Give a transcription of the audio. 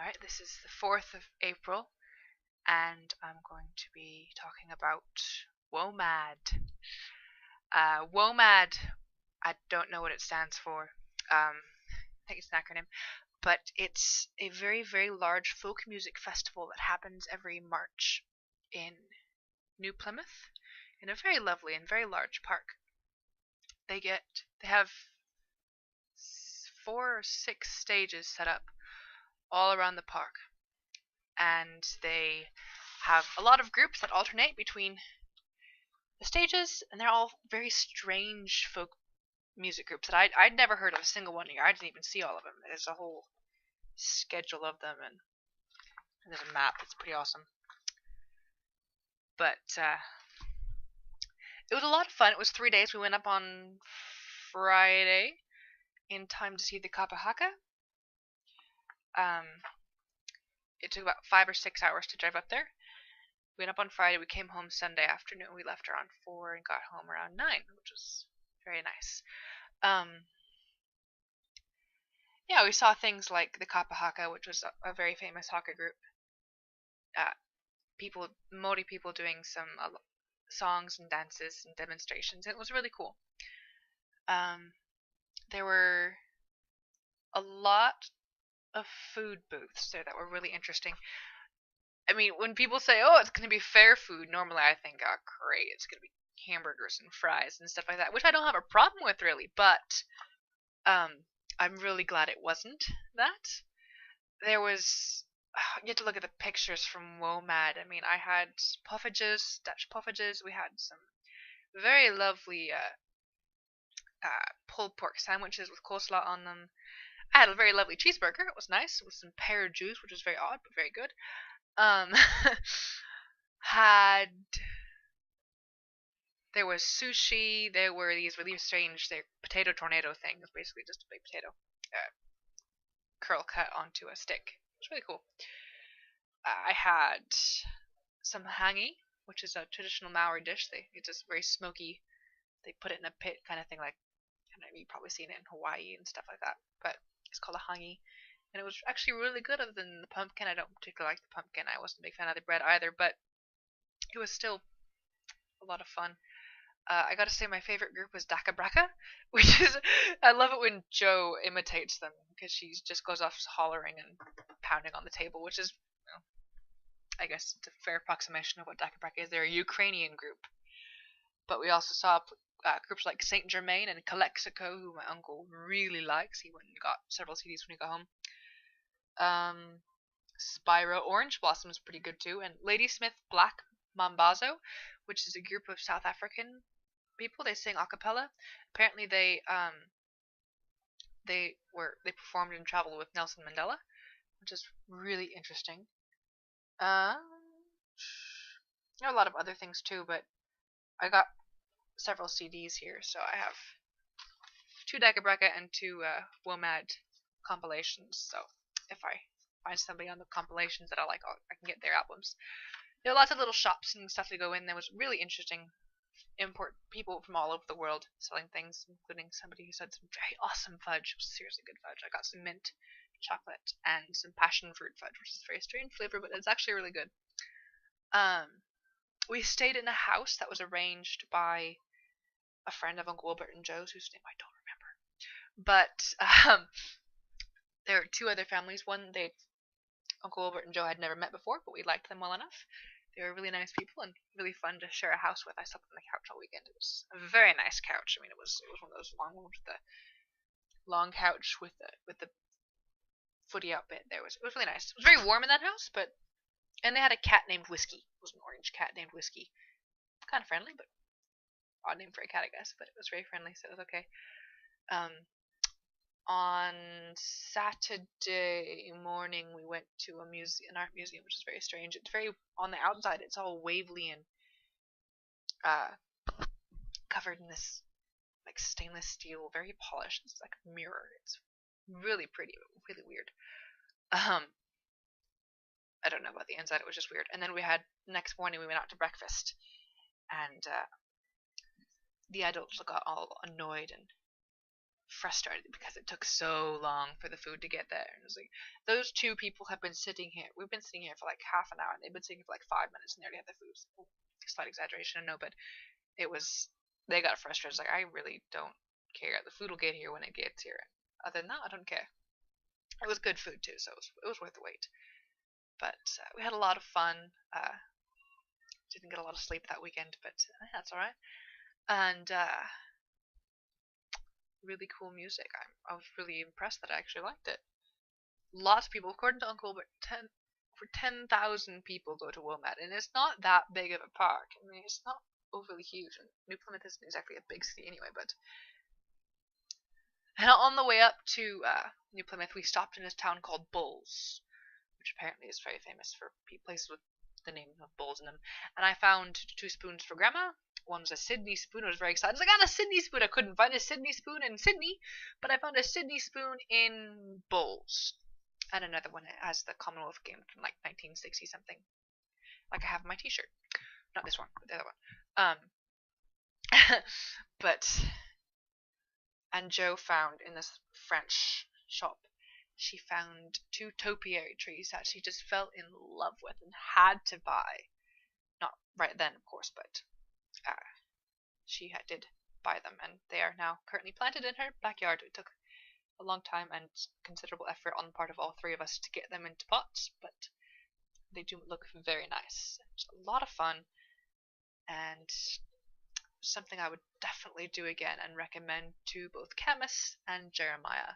Alright, this is the 4th of April, and I'm going to be talking about Womad. Womad, I don't know what it stands for. I think it's an acronym, but it's a very, very large folk music festival that happens every March in New Plymouth, in a very lovely and very large park. They have 4 or 6 stages set up all around the park, and they have a lot of groups that alternate between the stages, and they're all very strange folk music groups that I'd never heard of a single one here. I didn't even see all of them. There's a whole schedule of them, and there's a map. It's pretty awesome. But it was a lot of fun. It was 3 days. We went up on Friday in time to see the Kapahaka. It took about 5 or 6 hours to drive up there. We went up on Friday. We came home Sunday afternoon. We left around 4 and got home around 9, which was very nice. Yeah, we saw things like the Kapahaka, which was a very famous haka group. Maori people doing some songs and dances and demonstrations. It was really cool. There were a lot of food booths there that were really interesting. I mean, when people say, "Oh, it's going to be fair food," normally I think, "Oh, great, it's going to be hamburgers and fries and stuff like that," which I don't have a problem with really, but I'm really glad it wasn't that. There was you have to look at the pictures from Womad. I mean, I had poffages, Dutch poffages. We had some very lovely pulled pork sandwiches with coleslaw on them. I had a very lovely cheeseburger. It was nice with some pear juice, which was very odd but very good. There was sushi. There were these really strange potato tornado things, basically just a big potato curl cut onto a stick. It was really cool. I had some hangi, which is a traditional Maori dish. It's just very smoky. They put it in a pit kind of thing, like I don't know, you've probably seen it in Hawaii and stuff like that. But it's called a hangi, and it was actually really good. Other than the pumpkin, I don't particularly like the pumpkin. I wasn't a big fan of the bread either, but it was still a lot of fun. I gotta say my favorite group was Daka Braka, which is, I love it when Joe imitates them, because she just goes off hollering and pounding on the table, which is, I guess it's a fair approximation of what Daka Braka is. They're a Ukrainian group. But we also saw groups like Saint Germain and Calexico, who my uncle really likes. He went and got several CDs when he got home. Spyro Orange Blossom is pretty good too, and Ladysmith Black Mambazo, which is a group of South African people. They sing a cappella. Apparently they performed and traveled with Nelson Mandela, which is really interesting. There are a lot of other things too, but I got several CDs here, so I have 2 Daka Braka and 2 Womad compilations. So if I find somebody on the compilations that I like, I can get their albums. There are lots of little shops and stuff to go in. There was really interesting import people from all over the world selling things, including somebody who said some very awesome fudge. It was seriously good fudge. I got some mint chocolate and some passion fruit fudge, which is a very strange flavor, but it's actually really good. We stayed in a house that was arranged by a friend of Uncle Wilbert and Joe's, whose name I don't remember. But there were 2 other families. One, Uncle Wilbert and Joe had never met before, but we liked them well enough. They were really nice people and really fun to share a house with. I slept on the couch all weekend. It was a very nice couch. I mean, it was one of those long ones with the long couch with the footy out bit. It was really nice. It was very warm in that house, and they had a cat named Whiskey. It was an orange cat named Whiskey. Kind of friendly, but odd name for a cat, I guess. But it was very friendly, so it was okay. On Saturday morning, we went to an art museum, which is very strange. It's very, on the outside, it's all wavely and covered in this like stainless steel, very polished. It's like a mirror. It's really pretty, but really weird. I don't know about the inside. It was just weird. And then next morning we went out to breakfast, and the adults got all annoyed and frustrated because it took so long for the food to get there. And it was like, those two people have been sitting here. We've been sitting here for like half an hour, and they've been sitting here for like 5 minutes, and they already had their food. So, slight exaggeration, I know, but it was. They got frustrated. It's like, I really don't care. The food will get here when it gets here. Other than that, I don't care. It was good food too, so it was worth the wait. But we had a lot of fun. Didn't get a lot of sleep that weekend, but that's all right. And really cool music. I was really impressed that I actually liked it. Lots of people, according to Uncle, but 10,000 people go to Womad, and it's not that big of a park. I mean, it's not overly huge, and New Plymouth isn't exactly a big city anyway. But and on the way up to New Plymouth, we stopped in a town called Bulls, which apparently is very famous for places with the name of bulls in them. And I found 2 spoons for Grandma. One was a Sydney spoon. I was very excited. I was like, I got a Sydney spoon. I couldn't find a Sydney spoon in Sydney, but I found a Sydney spoon in Bulls. And another one has the Commonwealth game from like 1960 something. Like I have my T-shirt. Not this one, but the other one. But and Joe found in this French shop, she found 2 topiary trees that she just fell in love with and had to buy. Not right then, of course, but she did buy them, and they are now currently planted in her backyard. It took a long time and considerable effort on the part of all 3 of us to get them into pots, but they do look very nice. It's a lot of fun, and something I would definitely do again and recommend to both Camus and Jeremiah.